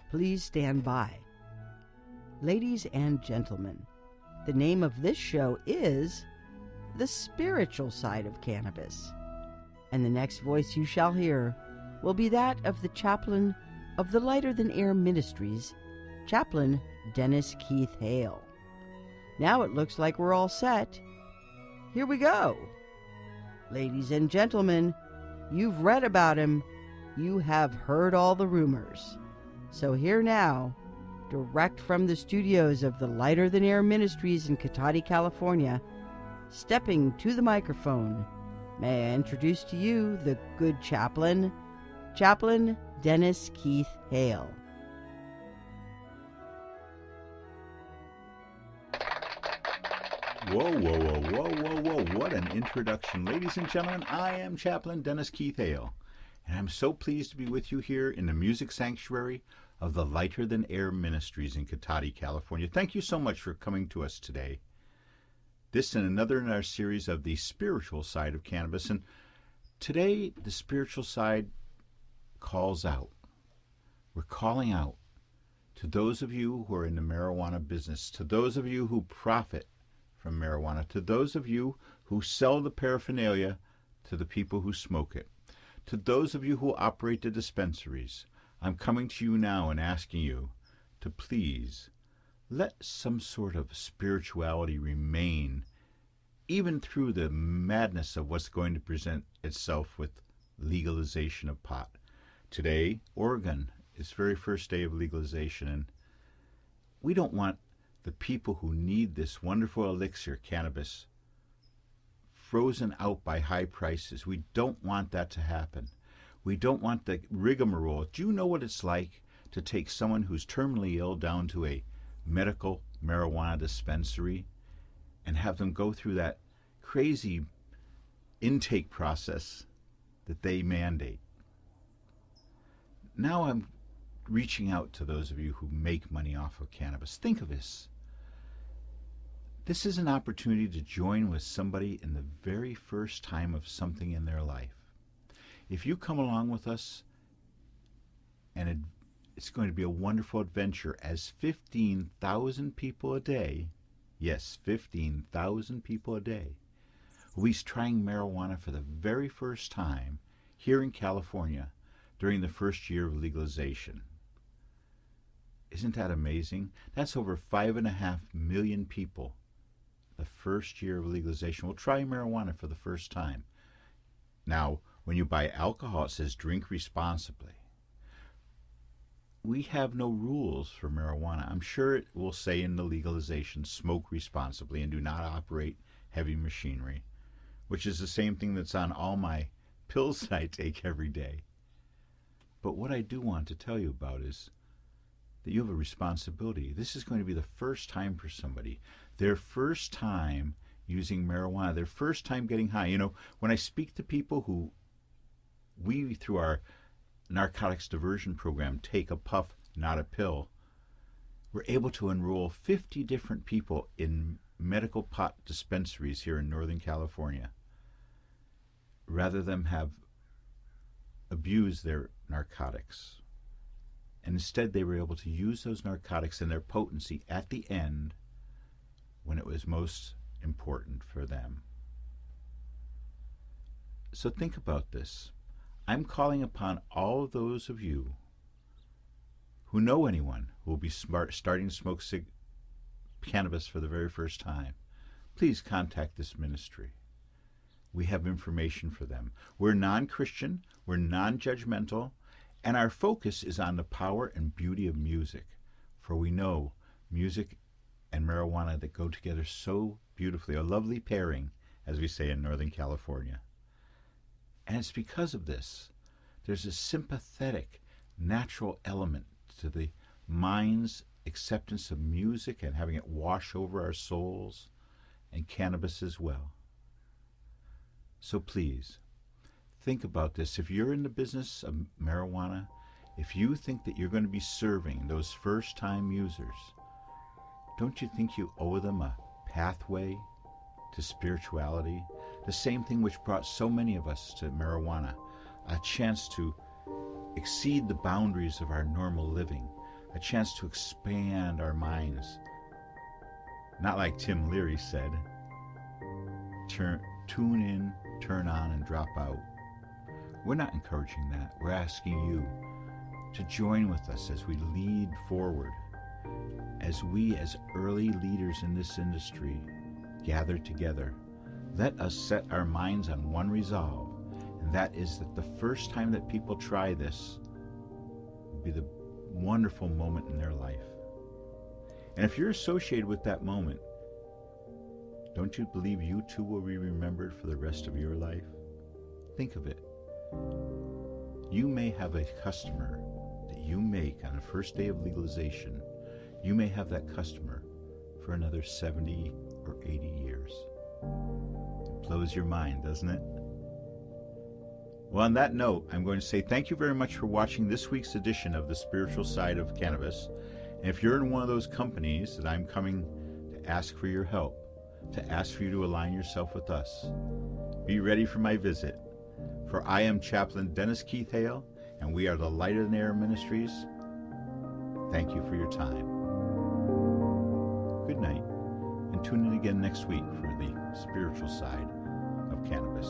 Please stand by. Ladies and gentlemen, the name of this show is The Spiritual Side of Cannabis. And the next voice you shall hear will be that of the chaplain of the Lighter Than Air Ministries, Chaplain Dennis Keith Hale. Now it looks like we're all set. Here we go. Ladies and gentlemen, you've read about him. You have heard all the rumors. So here now, direct from the studios of the Lighter Than Air Ministries in Cotati, California, stepping to the microphone, may I introduce to you the good chaplain, Chaplain Dennis Keith Hale. Whoa, whoa, whoa, whoa, whoa, whoa, what an introduction. Ladies and gentlemen, I am Chaplain Dennis Keith Hale, and I'm so pleased to be with you here in the music sanctuary of the Lighter Than Air Ministries in Cotati, California. Thank you so much for coming to us today. This and another in our series of the spiritual side of cannabis. And today, the spiritual side calls out. We're calling out to those of you who are in the marijuana business, to those of you who profit from marijuana, to those of you who sell the paraphernalia to the people who smoke it, to those of you who operate the dispensaries. I'm coming to you now and asking you to please let some sort of spirituality remain, even through the madness of what's going to present itself with legalization of pot. Today, Oregon, its very first day of legalization, and we don't want the people who need this wonderful elixir, cannabis, frozen out by high prices. We don't want that to happen. We don't want the rigmarole. Do you know what it's like to take someone who's terminally ill down to a medical marijuana dispensary and have them go through that crazy intake process that they mandate? Now I'm reaching out to those of you who make money off of cannabis. Think of this. This is an opportunity to join with somebody in the very first time of something in their life. If you come along with us, and it's going to be a wonderful adventure, as 15,000 people a day, yes, 15,000 people a day, will be trying marijuana for the very first time here in California during the first year of legalization. Isn't that amazing? That's over 5.5 million people. The first year of legalization will try marijuana for the first time. Now, when you buy alcohol, it says drink responsibly. We have no rules for marijuana. I'm sure it will say in the legalization, smoke responsibly and do not operate heavy machinery, which is the same thing that's on all my pills that I take every day. But what I do want to tell you about is that you have a responsibility. This is going to be the first time for somebody, their first time using marijuana, their first time getting high. You know, when I speak to people who we, through our narcotics diversion program, take a puff, not a pill, we're able to enroll 50 different people in medical pot dispensaries here in Northern California, rather than have abused their narcotics. And instead, they were able to use those narcotics and their potency at the end when it was most important for them. So think about this. I'm calling upon all of those of you who know anyone who will be starting to smoke cannabis for the very first time. Please contact this ministry. We have information for them. We're non-Christian, we're non-judgmental, and our focus is on the power and beauty of music. For we know music and marijuana that go together so beautifully, a lovely pairing, as we say in Northern California. And it's because of this, there's a sympathetic, natural element to the mind's acceptance of music and having it wash over our souls, and cannabis as well. So please, think about this. If you're in the business of marijuana, if you think that you're going to be serving those first-time users, don't you think you owe them a pathway to spirituality? The same thing which brought so many of us to marijuana, a chance to exceed the boundaries of our normal living, a chance to expand our minds. Not like Tim Leary said, tune in, turn on, and drop out. We're not encouraging that. We're asking you to join with us as we lead forward, as we, as early leaders in this industry, gather together. Let us set our minds on one resolve, and that is that the first time that people try this will be the wonderful moment in their life. And if you're associated with that moment, don't you believe you too will be remembered for the rest of your life? Think of it. You may have a customer that you make on the first day of legalization. You may have that customer for another 70 or 80 years. It blows your mind, doesn't it? Well, on that note, I'm going to say thank you very much for watching this week's edition of The Spiritual Side of Cannabis. And if you're in one of those companies that I'm coming to ask for your help, to ask for you to align yourself with us, be ready for my visit. For I am Chaplain Dennis Keith Hale, and we are the Lighter Than Air Ministries. Thank you for your time. Good night, and tune in again next week for the spiritual side of cannabis.